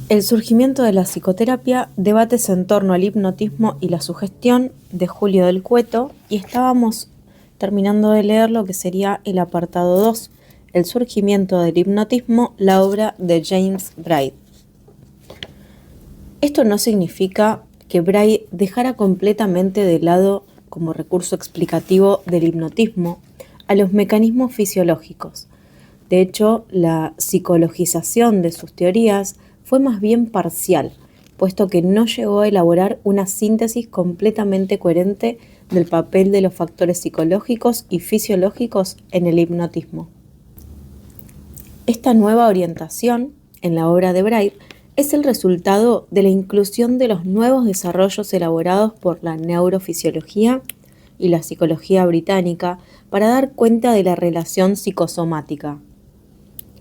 El surgimiento de la psicoterapia, debates en torno al hipnotismo y la sugestión, de Julio del Cueto, y estábamos terminando de leer lo que sería el apartado 2, el surgimiento del hipnotismo, la obra de James Braid. Esto no significa que Braid dejara completamente de lado como recurso explicativo del hipnotismo a los mecanismos fisiológicos. De hecho, la psicologización de sus teorías fue más bien parcial, puesto que no llegó a elaborar una síntesis completamente coherente del papel de los factores psicológicos y fisiológicos en el hipnotismo. Esta nueva orientación en la obra de Braid es el resultado de la inclusión de los nuevos desarrollos elaborados por la neurofisiología y la psicología británica para dar cuenta de la relación psicosomática.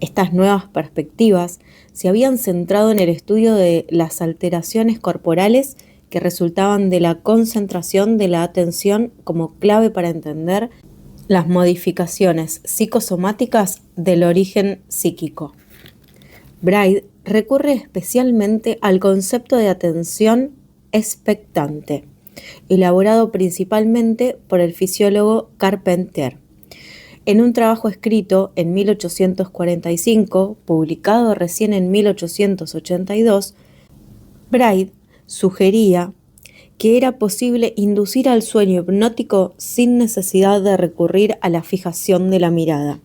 Estas nuevas perspectivas se habían centrado en el estudio de las alteraciones corporales que resultaban de la concentración de la atención como clave para entender las modificaciones psicosomáticas del origen psíquico. Braid recurre especialmente al concepto de atención expectante, elaborado principalmente por el fisiólogo Carpenter. En un trabajo escrito en 1845, publicado recién en 1882, Braid sugería que era posible inducir al sueño hipnótico sin necesidad de recurrir a la fijación de la mirada.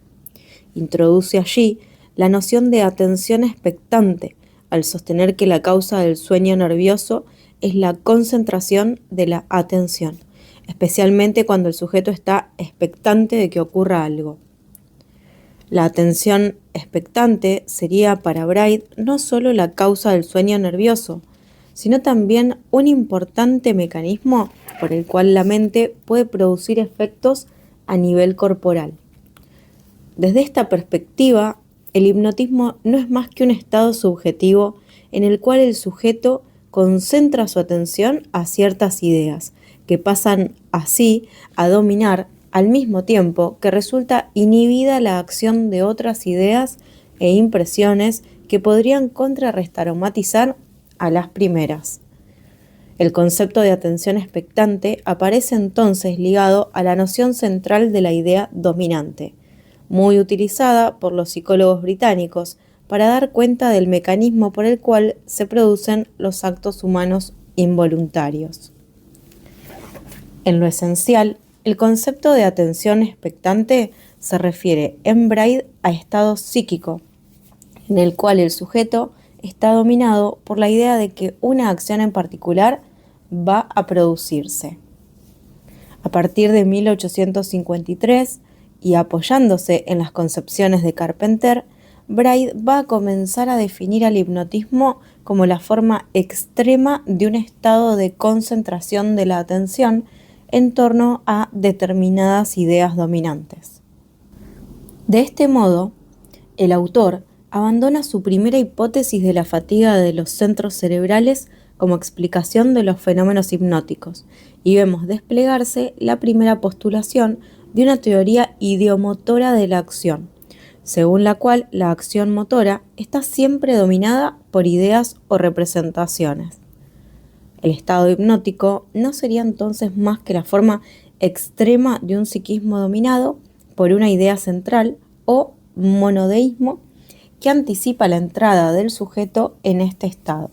Introduce allí la noción de atención expectante, al sostener que la causa del sueño nervioso es la concentración de la atención, especialmente cuando el sujeto está expectante de que ocurra algo. La atención expectante sería para Braid no solo la causa del sueño nervioso, sino también un importante mecanismo por el cual la mente puede producir efectos a nivel corporal. Desde esta perspectiva, el hipnotismo no es más que un estado subjetivo en el cual el sujeto concentra su atención a ciertas ideas, que pasan así a dominar al mismo tiempo que resulta inhibida la acción de otras ideas e impresiones que podrían contrarrestar o matizar a las primeras. El concepto de atención expectante aparece entonces ligado a la noción central de la idea dominante, muy utilizada por los psicólogos británicos para dar cuenta del mecanismo por el cual se producen los actos humanos involuntarios. En lo esencial, el concepto de atención expectante se refiere en Braid a estado psíquico, en el cual el sujeto está dominado por la idea de que una acción en particular va a producirse. A partir de 1853, y apoyándose en las concepciones de Carpenter, Braid va a comenzar a definir al hipnotismo como la forma extrema de un estado de concentración de la atención en torno a determinadas ideas dominantes. De este modo, el autor abandona su primera hipótesis de la fatiga de los centros cerebrales como explicación de los fenómenos hipnóticos y vemos desplegarse la primera postulación de una teoría ideomotora de la acción, según la cual la acción motora está siempre dominada por ideas o representaciones. El estado hipnótico no sería entonces más que la forma extrema de un psiquismo dominado por una idea central o monodeísmo que anticipa la entrada del sujeto en este estado.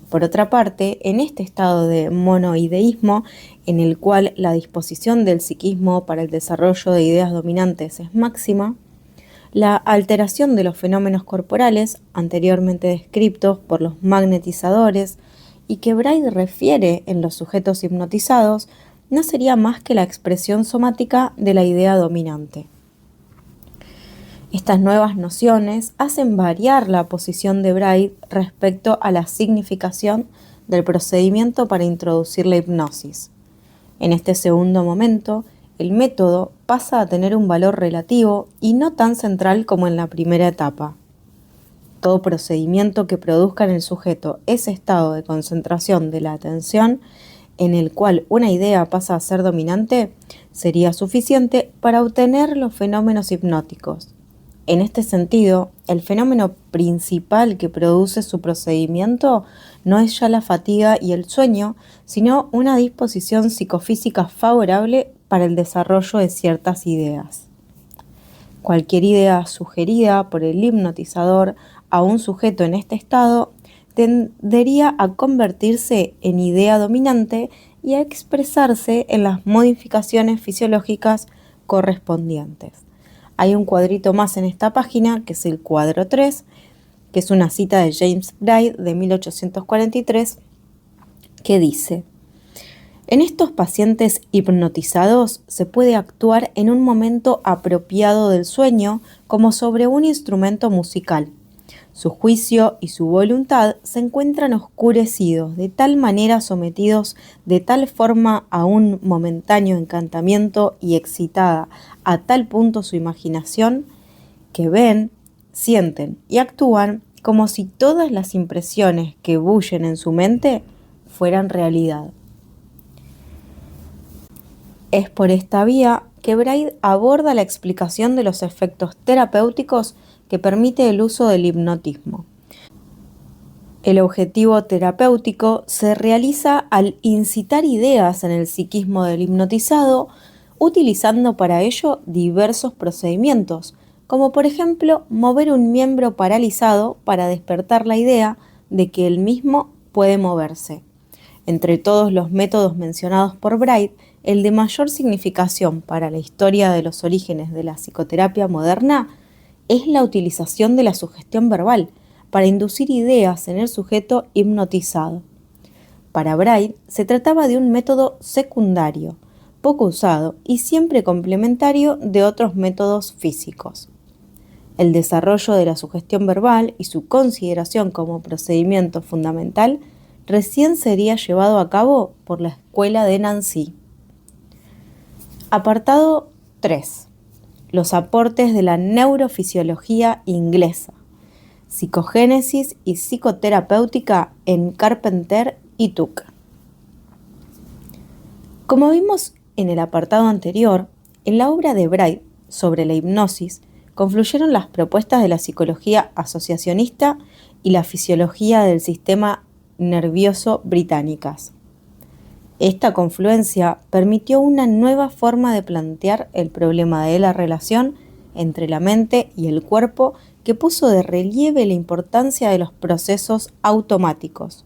Por otra parte, en este estado de monoideísmo, en el cual la disposición del psiquismo para el desarrollo de ideas dominantes es máxima, la alteración de los fenómenos corporales, anteriormente descritos por los magnetizadores, y que Braid refiere en los sujetos hipnotizados, no sería más que la expresión somática de la idea dominante. Estas nuevas nociones hacen variar la posición de Braid respecto a la significación del procedimiento para introducir la hipnosis. En este segundo momento, el método pasa a tener un valor relativo y no tan central como en la primera etapa. Todo procedimiento que produzca en el sujeto ese estado de concentración de la atención en el cual una idea pasa a ser dominante sería suficiente para obtener los fenómenos hipnóticos. En este sentido, el fenómeno principal que produce su procedimiento no es ya la fatiga y el sueño, sino una disposición psicofísica favorable para el desarrollo de ciertas ideas. Cualquier idea sugerida por el hipnotizador a un sujeto en este estado tendería a convertirse en idea dominante y a expresarse en las modificaciones fisiológicas correspondientes. Hay un cuadrito más en esta página, que es el cuadro 3, que es una cita de James Braid de 1843, que dice: en estos pacientes hipnotizados se puede actuar en un momento apropiado del sueño como sobre un instrumento musical. Su juicio y su voluntad se encuentran oscurecidos, de tal manera sometidos de tal forma a un momentáneo encantamiento y excitada a tal punto su imaginación, que ven, sienten y actúan como si todas las impresiones que bullen en su mente fueran realidad. Es por esta vía que Braid aborda la explicación de los efectos terapéuticos que permite el uso del hipnotismo. El objetivo terapéutico se realiza al incitar ideas en el psiquismo del hipnotizado, utilizando para ello diversos procedimientos, como por ejemplo mover un miembro paralizado para despertar la idea de que el mismo puede moverse. Entre todos los métodos mencionados por Braid, el de mayor significación para la historia de los orígenes de la psicoterapia moderna es la utilización de la sugestión verbal para inducir ideas en el sujeto hipnotizado. Para Braid se trataba de un método secundario, poco usado y siempre complementario de otros métodos físicos. El desarrollo de la sugestión verbal y su consideración como procedimiento fundamental recién sería llevado a cabo por la Escuela de Nancy. Apartado 3. Los aportes de la neurofisiología inglesa. Psicogénesis y psicoterapéutica en Carpenter y Tuck. Como vimos en el apartado anterior, en la obra de Braid sobre la hipnosis confluyeron las propuestas de la psicología asociacionista y la fisiología del sistema nervioso británicas. Esta confluencia permitió una nueva forma de plantear el problema de la relación entre la mente y el cuerpo, que puso de relieve la importancia de los procesos automáticos,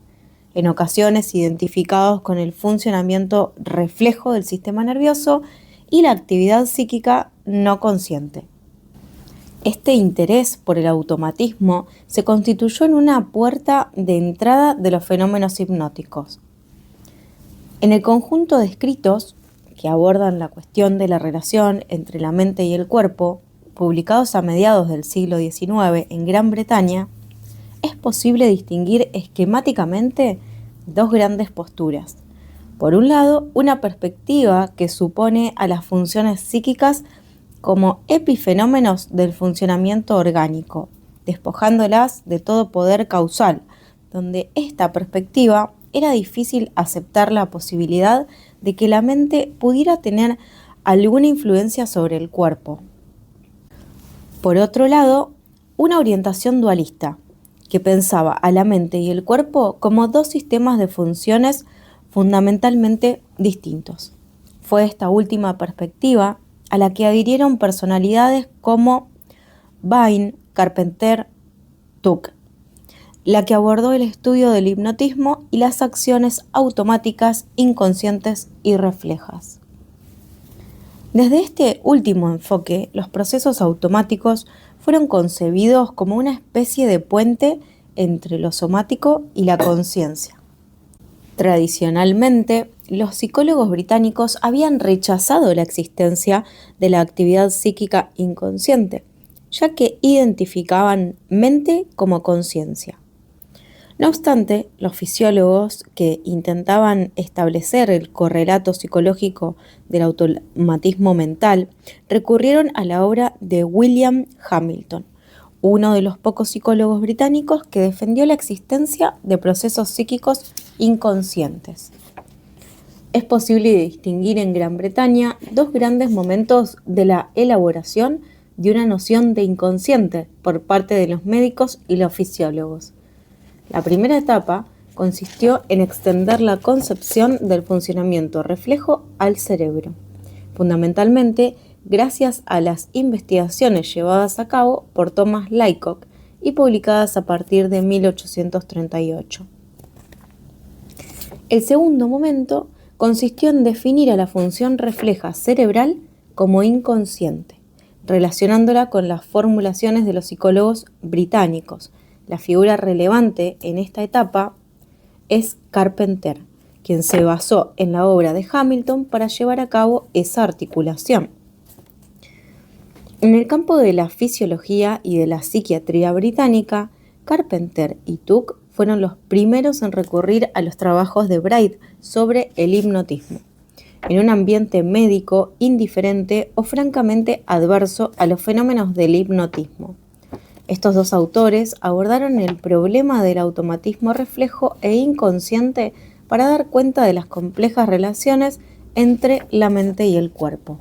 en ocasiones identificados con el funcionamiento reflejo del sistema nervioso y la actividad psíquica no consciente. Este interés por el automatismo se constituyó en una puerta de entrada de los fenómenos hipnóticos. En el conjunto de escritos que abordan la cuestión de la relación entre la mente y el cuerpo, publicados a mediados del siglo XIX en Gran Bretaña, es posible distinguir esquemáticamente dos grandes posturas. Por un lado, una perspectiva que supone a las funciones psíquicas como epifenómenos del funcionamiento orgánico, despojándolas de todo poder causal, donde esta perspectiva era difícil aceptar la posibilidad de que la mente pudiera tener alguna influencia sobre el cuerpo. Por otro lado, una orientación dualista, que pensaba a la mente y el cuerpo como dos sistemas de funciones fundamentalmente distintos. Fue esta última perspectiva a la que adhirieron personalidades como Bain, Carpenter, Tuck, la que abordó el estudio del hipnotismo y las acciones automáticas, inconscientes y reflejas. Desde este último enfoque, los procesos automáticos fueron concebidos como una especie de puente entre lo somático y la conciencia. Tradicionalmente, los psicólogos británicos habían rechazado la existencia de la actividad psíquica inconsciente, ya que identificaban mente como conciencia. No obstante, los fisiólogos que intentaban establecer el correlato psicológico del automatismo mental recurrieron a la obra de William Hamilton, uno de los pocos psicólogos británicos que defendió la existencia de procesos psíquicos inconscientes. Es posible distinguir en Gran Bretaña dos grandes momentos de la elaboración de una noción de inconsciente por parte de los médicos y los fisiólogos. La primera etapa consistió en extender la concepción del funcionamiento reflejo al cerebro, fundamentalmente gracias a las investigaciones llevadas a cabo por Thomas Laycock y publicadas a partir de 1838. El segundo momento consistió en definir a la función refleja cerebral como inconsciente, relacionándola con las formulaciones de los psicólogos británicos. La figura relevante en esta etapa es Carpenter, quien se basó en la obra de Hamilton para llevar a cabo esa articulación. En el campo de la fisiología y de la psiquiatría británica, Carpenter y Tuck fueron los primeros en recurrir a los trabajos de Braid sobre el hipnotismo, en un ambiente médico indiferente o francamente adverso a los fenómenos del hipnotismo. Estos dos autores abordaron el problema del automatismo reflejo e inconsciente para dar cuenta de las complejas relaciones entre la mente y el cuerpo.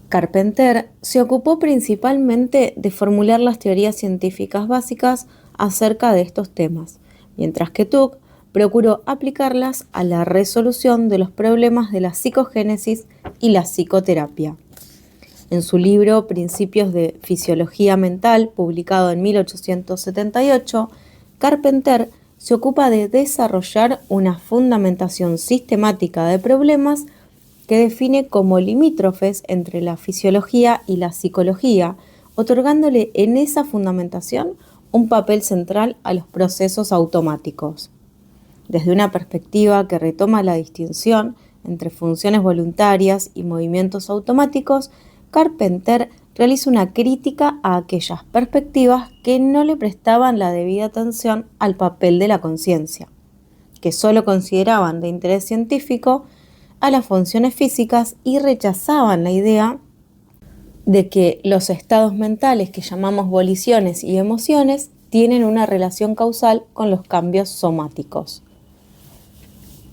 Carpenter se ocupó principalmente de formular las teorías científicas básicas acerca de estos temas, mientras que Tuck procuró aplicarlas a la resolución de los problemas de la psicogénesis y la psicoterapia. En su libro Principios de Fisiología Mental, publicado en 1878, Carpenter se ocupa de desarrollar una fundamentación sistemática de problemas que define como limítrofes entre la fisiología y la psicología, otorgándole en esa fundamentación un papel central a los procesos automáticos. Desde una perspectiva que retoma la distinción entre funciones voluntarias y movimientos automáticos, Carpenter realiza una crítica a aquellas perspectivas que no le prestaban la debida atención al papel de la conciencia, que solo consideraban de interés científico a las funciones físicas y rechazaban la idea de que los estados mentales que llamamos voliciones y emociones tienen una relación causal con los cambios somáticos.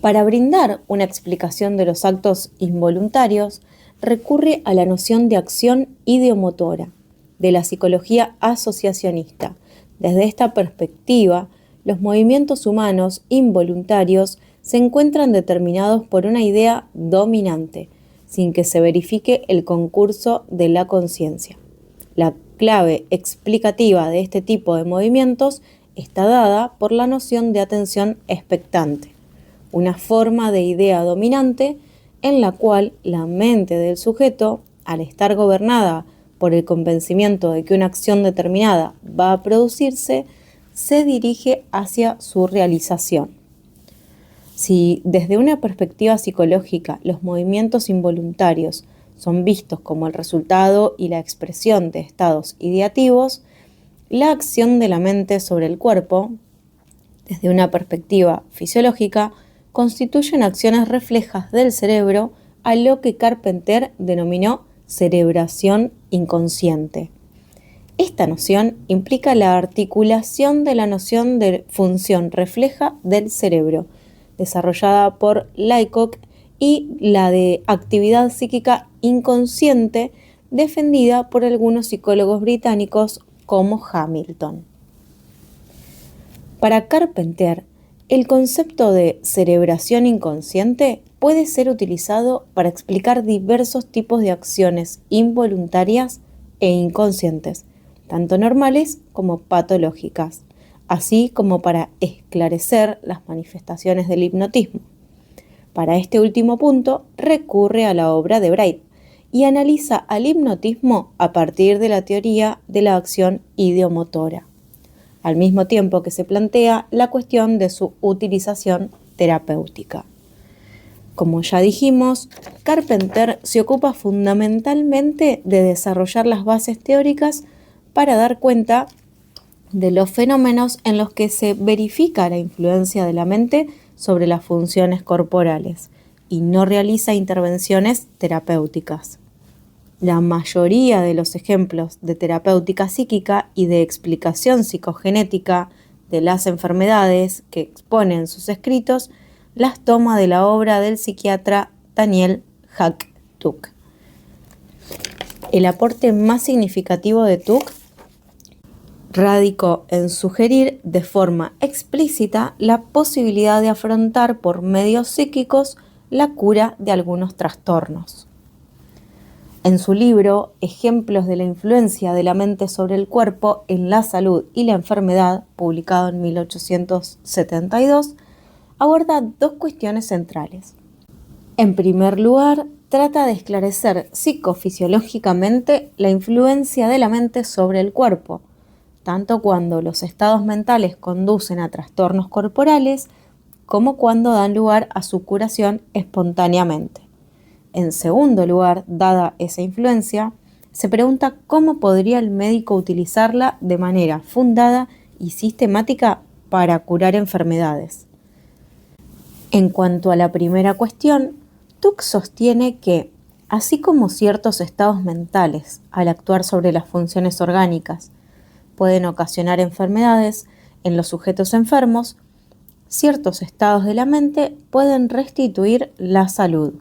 Para brindar una explicación de los actos involuntarios, recurre a la noción de acción ideomotora, de la psicología asociacionista. Desde esta perspectiva, los movimientos humanos involuntarios se encuentran determinados por una idea dominante, sin que se verifique el concurso de la conciencia. La clave explicativa de este tipo de movimientos está dada por la noción de atención expectante, una forma de idea dominante en la cual la mente del sujeto, al estar gobernada por el convencimiento de que una acción determinada va a producirse, se dirige hacia su realización. Si desde una perspectiva psicológica los movimientos involuntarios son vistos como el resultado y la expresión de estados ideativos, la acción de la mente sobre el cuerpo, desde una perspectiva fisiológica, constituyen acciones reflejas del cerebro a lo que Carpenter denominó cerebración inconsciente. Esta noción implica la articulación de la noción de función refleja del cerebro, desarrollada por Laycock, y la de actividad psíquica inconsciente, defendida por algunos psicólogos británicos como Hamilton. Para Carpenter, el concepto de cerebración inconsciente puede ser utilizado para explicar diversos tipos de acciones involuntarias e inconscientes, tanto normales como patológicas, así como para esclarecer las manifestaciones del hipnotismo. Para este último punto, recurre a la obra de Braid y analiza al hipnotismo a partir de la teoría de la acción ideomotora, al mismo tiempo que se plantea la cuestión de su utilización terapéutica. Como ya dijimos, Carpenter se ocupa fundamentalmente de desarrollar las bases teóricas para dar cuenta de los fenómenos en los que se verifica la influencia de la mente sobre las funciones corporales y no realiza intervenciones terapéuticas. La mayoría de los ejemplos de terapéutica psíquica y de explicación psicogenética de las enfermedades que expone en sus escritos las toma de la obra del psiquiatra Daniel Jack Tuck. El aporte más significativo de Tuck radicó en sugerir de forma explícita la posibilidad de afrontar por medios psíquicos la cura de algunos trastornos. En su libro Ejemplos de la influencia de la mente sobre el cuerpo en la salud y la enfermedad, publicado en 1872, aborda dos cuestiones centrales. En primer lugar, trata de esclarecer psicofisiológicamente la influencia de la mente sobre el cuerpo, tanto cuando los estados mentales conducen a trastornos corporales como cuando dan lugar a su curación espontáneamente. En segundo lugar, dada esa influencia, se pregunta cómo podría el médico utilizarla de manera fundada y sistemática para curar enfermedades. En cuanto a la primera cuestión, Tuck sostiene que, así como ciertos estados mentales, al actuar sobre las funciones orgánicas, pueden ocasionar enfermedades en los sujetos enfermos, ciertos estados de la mente pueden restituir la salud.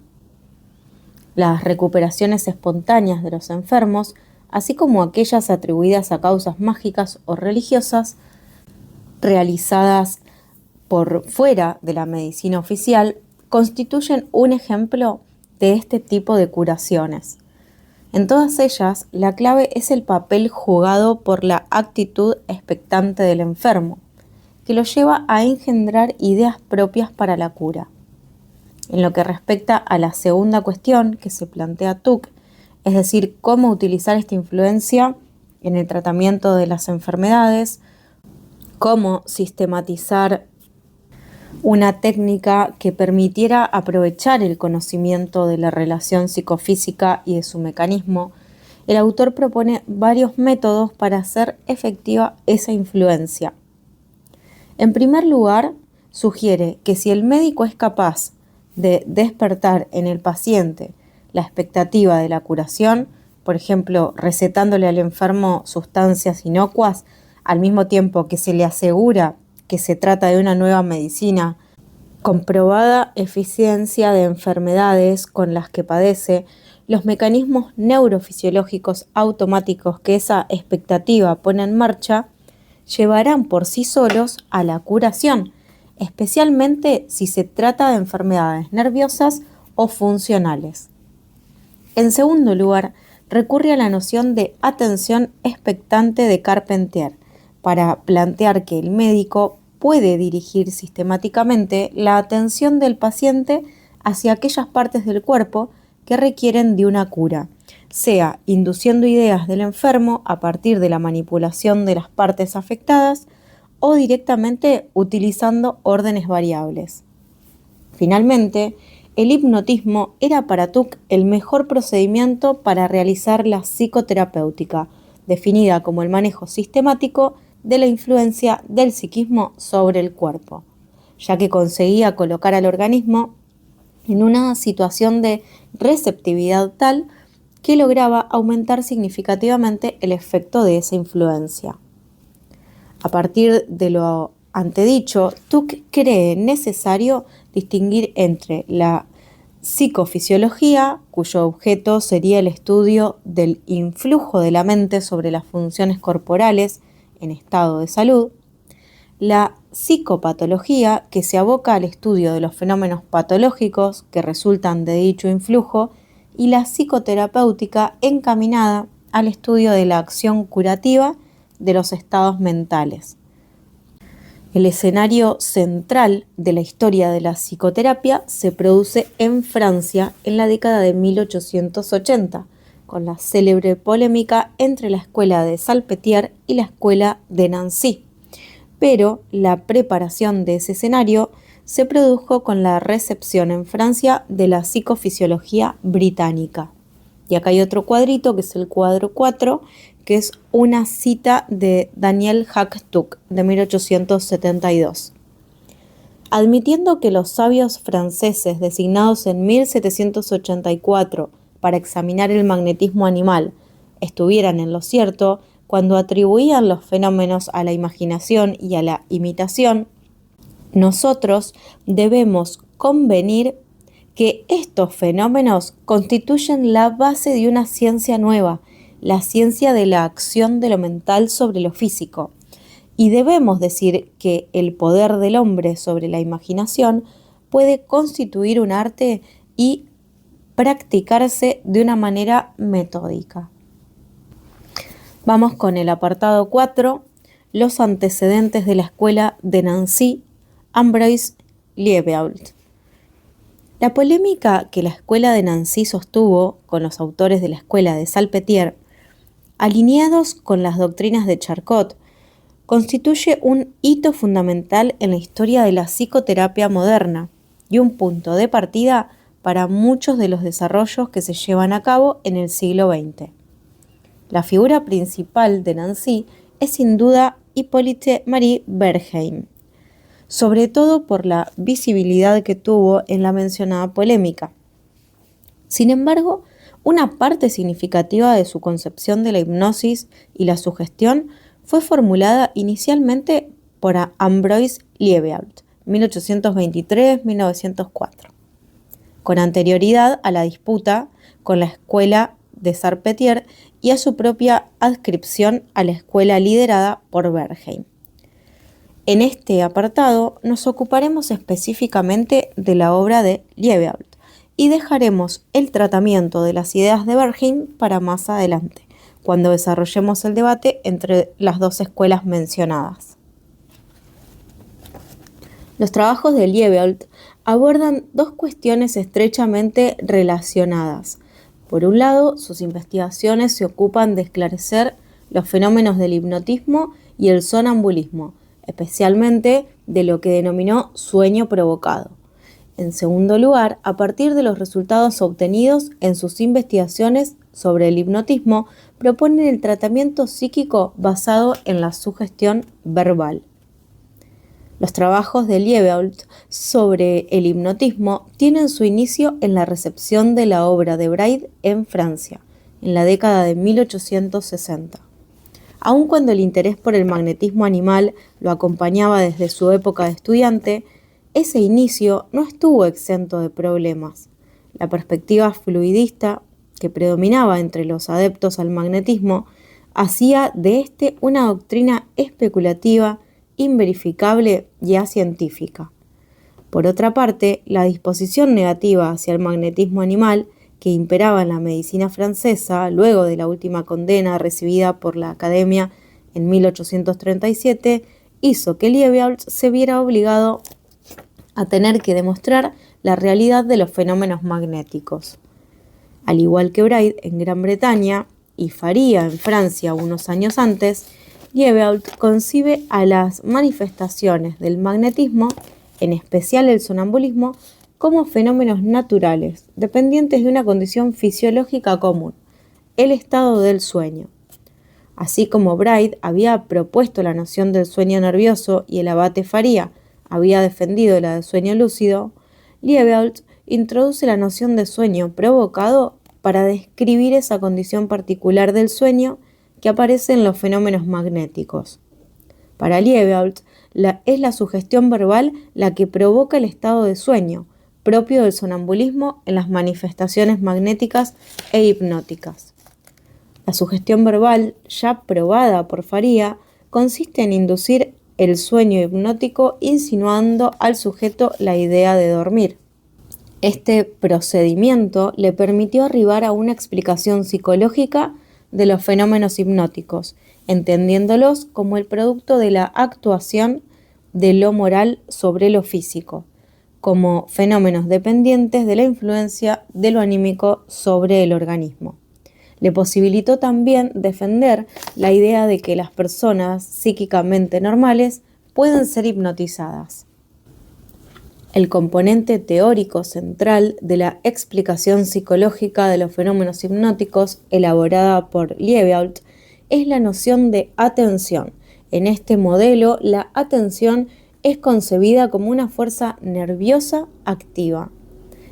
Las recuperaciones espontáneas de los enfermos, así como aquellas atribuidas a causas mágicas o religiosas, realizadas por fuera de la medicina oficial, constituyen un ejemplo de este tipo de curaciones. En todas ellas, la clave es el papel jugado por la actitud expectante del enfermo, que lo lleva a engendrar ideas propias para la cura. En lo que respecta a la segunda cuestión que se plantea Tuck, es decir, cómo utilizar esta influencia en el tratamiento de las enfermedades, cómo sistematizar una técnica que permitiera aprovechar el conocimiento de la relación psicofísica y de su mecanismo, el autor propone varios métodos para hacer efectiva esa influencia. En primer lugar, sugiere que si el médico es capaz de despertar en el paciente la expectativa de la curación, por ejemplo, recetándole al enfermo sustancias inocuas, al mismo tiempo que se le asegura que se trata de una nueva medicina, comprobada eficiencia de enfermedades con las que padece, los mecanismos neurofisiológicos automáticos que esa expectativa pone en marcha llevarán por sí solos a la curación, especialmente si se trata de enfermedades nerviosas o funcionales. En segundo lugar, recurre a la noción de atención expectante de Carpentier para plantear que el médico puede dirigir sistemáticamente la atención del paciente hacia aquellas partes del cuerpo que requieren de una cura, sea induciendo ideas del enfermo a partir de la manipulación de las partes afectadas o directamente utilizando órdenes variables. Finalmente, el hipnotismo era para Tuck el mejor procedimiento para realizar la psicoterapéutica, definida como el manejo sistemático de la influencia del psiquismo sobre el cuerpo, ya que conseguía colocar al organismo en una situación de receptividad tal que lograba aumentar significativamente el efecto de esa influencia. A partir de lo antedicho, Tuck cree necesario distinguir entre la psicofisiología, cuyo objeto sería el estudio del influjo de la mente sobre las funciones corporales en estado de salud, la psicopatología, que se aboca al estudio de los fenómenos patológicos que resultan de dicho influjo, y la psicoterapéutica, encaminada al estudio de la acción curativa de los estados mentales. El escenario central de la historia de la psicoterapia se produce en Francia en la década de 1880, con la célebre polémica entre la escuela de Salpêtrière y la escuela de Nancy. Pero la preparación de ese escenario se produjo con la recepción en Francia de la psicofisiología británica. Y acá hay otro cuadrito, que es el cuadro 4, que es una cita de Daniel Tuck, de 1872. Admitiendo que los sabios franceses designados en 1784 para examinar el magnetismo animal estuvieran en lo cierto cuando atribuían los fenómenos a la imaginación y a la imitación, nosotros debemos convenir que estos fenómenos constituyen la base de una ciencia nueva, la ciencia de la acción de lo mental sobre lo físico. Y debemos decir que el poder del hombre sobre la imaginación puede constituir un arte y practicarse de una manera metódica. Vamos con el apartado 4, los antecedentes de la escuela de Nancy, Ambroise Liebeault. La polémica que la escuela de Nancy sostuvo con los autores de la escuela de Salpêtrière, alineados con las doctrinas de Charcot, constituye un hito fundamental en la historia de la psicoterapia moderna y un punto de partida para muchos de los desarrollos que se llevan a cabo en el siglo XX. La figura principal de Nancy es sin duda Hippolyte Marie Bergheim, sobre todo por la visibilidad que tuvo en la mencionada polémica. Sin embargo, una parte significativa de su concepción de la hipnosis y la sugestión fue formulada inicialmente por Ambroise Liebeault, 1823-1904, con anterioridad a la disputa con la escuela de Salpêtrière y a su propia adscripción a la escuela liderada por Bergheim. En este apartado nos ocuparemos específicamente de la obra de Liebeault y dejaremos el tratamiento de las ideas de Bergheim para más adelante, cuando desarrollemos el debate entre las dos escuelas mencionadas. Los trabajos de Liebeault abordan dos cuestiones estrechamente relacionadas. Por un lado, sus investigaciones se ocupan de esclarecer los fenómenos del hipnotismo y el sonambulismo, especialmente de lo que denominó sueño provocado. En segundo lugar, a partir de los resultados obtenidos en sus investigaciones sobre el hipnotismo, proponen el tratamiento psíquico basado en la sugestión verbal. Los trabajos de Liebeault sobre el hipnotismo tienen su inicio en la recepción de la obra de Braid en Francia, en la década de 1860. Aun cuando el interés por el magnetismo animal lo acompañaba desde su época de estudiante, ese inicio no estuvo exento de problemas. La perspectiva fluidista que predominaba entre los adeptos al magnetismo hacía de este una doctrina especulativa, inverificable y acientífica. Por otra parte, la disposición negativa hacia el magnetismo animal que imperaba en la medicina francesa luego de la última condena recibida por la Academia en 1837 hizo que Liebeault se viera obligado a tener que demostrar la realidad de los fenómenos magnéticos. Al igual que Braid en Gran Bretaña y Faria en Francia unos años antes, Liebeault concibe a las manifestaciones del magnetismo, en especial el sonambulismo, como fenómenos naturales, dependientes de una condición fisiológica común, el estado del sueño. Así como Braid había propuesto la noción del sueño nervioso y el abate Faria había defendido la del sueño lúcido, Liebeault introduce la noción de sueño provocado para describir esa condición particular del sueño que aparece en los fenómenos magnéticos. Para Liebeault, es la sugestión verbal la que provoca el estado de sueño, propio del sonambulismo en las manifestaciones magnéticas e hipnóticas. La sugestión verbal, ya probada por Faria, consiste en inducir el sueño hipnótico insinuando al sujeto la idea de dormir. Este procedimiento le permitió arribar a una explicación psicológica de los fenómenos hipnóticos, entendiéndolos como el producto de la actuación de lo moral sobre lo físico, como fenómenos dependientes de la influencia de lo anímico sobre el organismo. Le posibilitó también defender la idea de que las personas psíquicamente normales pueden ser hipnotizadas. El componente teórico central de la explicación psicológica de los fenómenos hipnóticos elaborada por Liebeault es la noción de atención. En este modelo, la atención es concebida como una fuerza nerviosa activa.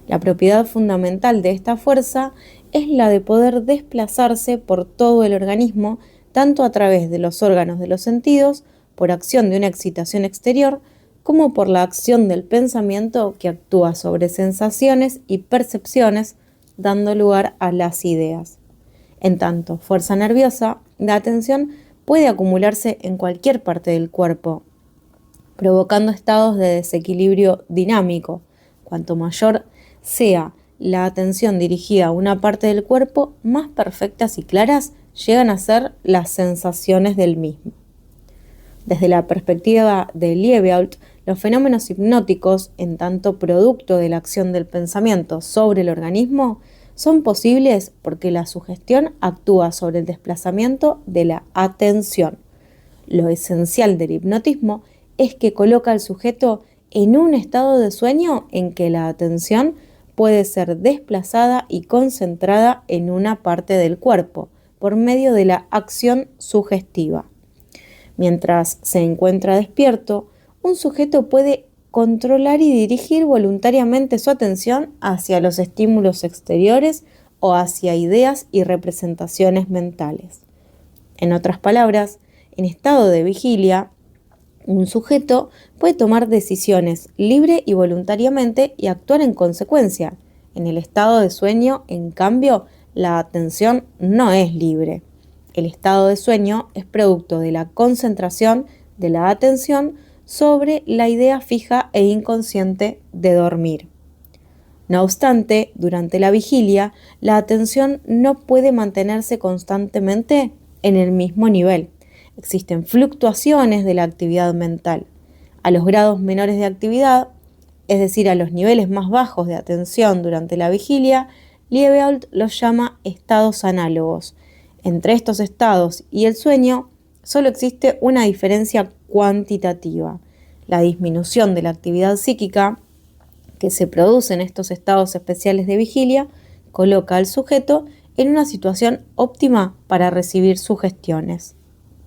La propiedad fundamental de esta fuerza es la de poder desplazarse por todo el organismo, tanto a través de los órganos de los sentidos, por acción de una excitación exterior, como por la acción del pensamiento que actúa sobre sensaciones y percepciones, dando lugar a las ideas. En tanto, fuerza nerviosa, la atención puede acumularse en cualquier parte del cuerpo, provocando estados de desequilibrio dinámico. Cuanto mayor sea la atención dirigida a una parte del cuerpo, más perfectas y claras llegan a ser las sensaciones del mismo. Desde la perspectiva de Liebowitz, los fenómenos hipnóticos, en tanto producto de la acción del pensamiento sobre el organismo, son posibles porque la sugestión actúa sobre el desplazamiento de la atención. Lo esencial del hipnotismo es que coloca al sujeto en un estado de sueño en que la atención puede ser desplazada y concentrada en una parte del cuerpo por medio de la acción sugestiva. Mientras se encuentra despierto, un sujeto puede controlar y dirigir voluntariamente su atención hacia los estímulos exteriores o hacia ideas y representaciones mentales. En otras palabras, en estado de vigilia, un sujeto puede tomar decisiones libre y voluntariamente y actuar en consecuencia. En el estado de sueño, en cambio, la atención no es libre. El estado de sueño es producto de la concentración de la atención sobre la idea fija e inconsciente de dormir. No obstante, durante la vigilia, la atención no puede mantenerse constantemente en el mismo nivel. Existen fluctuaciones de la actividad mental. A los grados menores de actividad, es decir, a los niveles más bajos de atención durante la vigilia, Liebowitz los llama estados análogos. Entre estos estados y el sueño, solo existe una diferencia cuantitativa. La disminución de la actividad psíquica que se produce en estos estados especiales de vigilia coloca al sujeto en una situación óptima para recibir sugestiones.